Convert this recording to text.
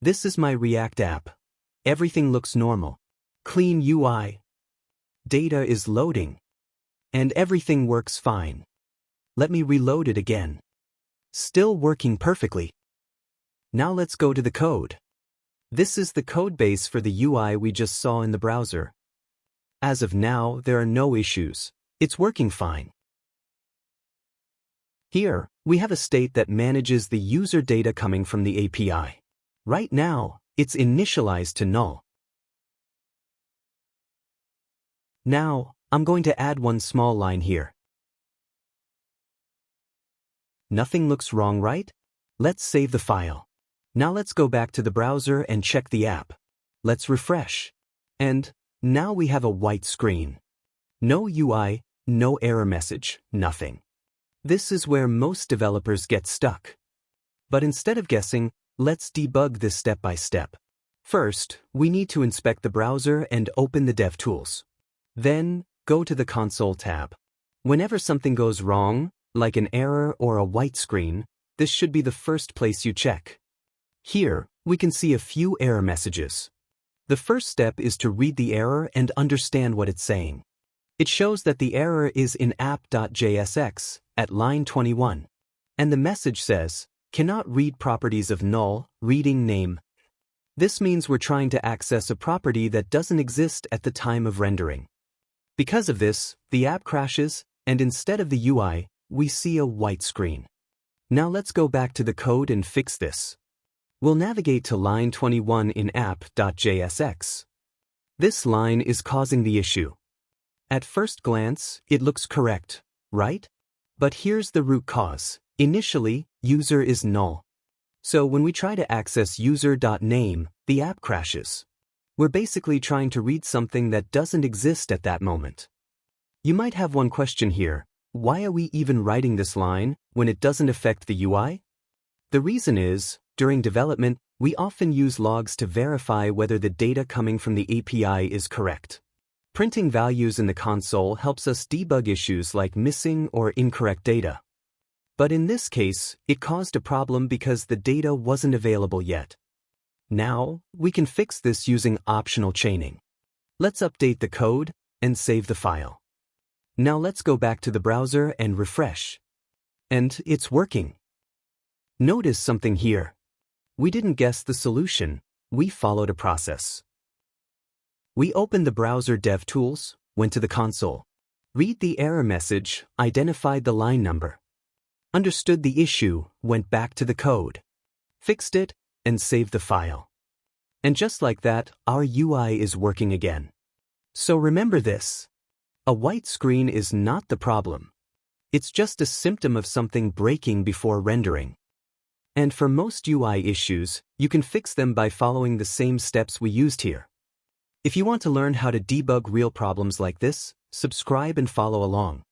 This is my React app. Everything looks normal. Clean UI. Data is loading. And everything works fine. Let me reload it again. Still working perfectly. Now let's go to the code. This is the code base for the UI we just saw in the browser. As of now, there are no issues. It's working fine. Here, we have a state that manages the user data coming from the API. Right now, it's initialized to null. Now, I'm going to add one small line here. Nothing looks wrong, right? Let's save the file. Now let's go back to the browser and check the app. Let's refresh. And now we have a white screen. No UI, no error message, nothing. This is where most developers get stuck. But instead of guessing, let's debug this step by step. First, we need to inspect the browser and open the DevTools. Then, go to the Console tab. Whenever something goes wrong, like an error or a white screen, this should be the first place you check. Here, we can see a few error messages. The first step is to read the error and understand what it's saying. It shows that the error is in app.jsx at line 21. And the message says, cannot read properties of null, reading name. This means we're trying to access a property that doesn't exist at the time of rendering. Because of this, the app crashes, and instead of the UI, we see a white screen. Now let's go back to the code and fix this. We'll navigate to line 21 in app.jsx. This line is causing the issue. At first glance, it looks correct, right? But here's the root cause. Initially, user is null. So when we try to access user.name, the app crashes. We're basically trying to read something that doesn't exist at that moment. You might have one question here. Why are we even writing this line when it doesn't affect the UI? The reason is, during development, we often use logs to verify whether the data coming from the API is correct. Printing values in the console helps us debug issues like missing or incorrect data. But in this case, it caused a problem because the data wasn't available yet. Now, we can fix this using optional chaining. Let's update the code and save the file. Now let's go back to the browser and refresh. And it's working. Notice something here. We didn't guess the solution, we followed a process. We opened the browser DevTools, went to the console, read the error message, identified the line number, understood the issue, went back to the code, fixed it, and saved the file. And just like that, our UI is working again. So remember this. A white screen is not the problem. It's just a symptom of something breaking before rendering. And for most UI issues, you can fix them by following the same steps we used here. If you want to learn how to debug real problems like this, subscribe and follow along.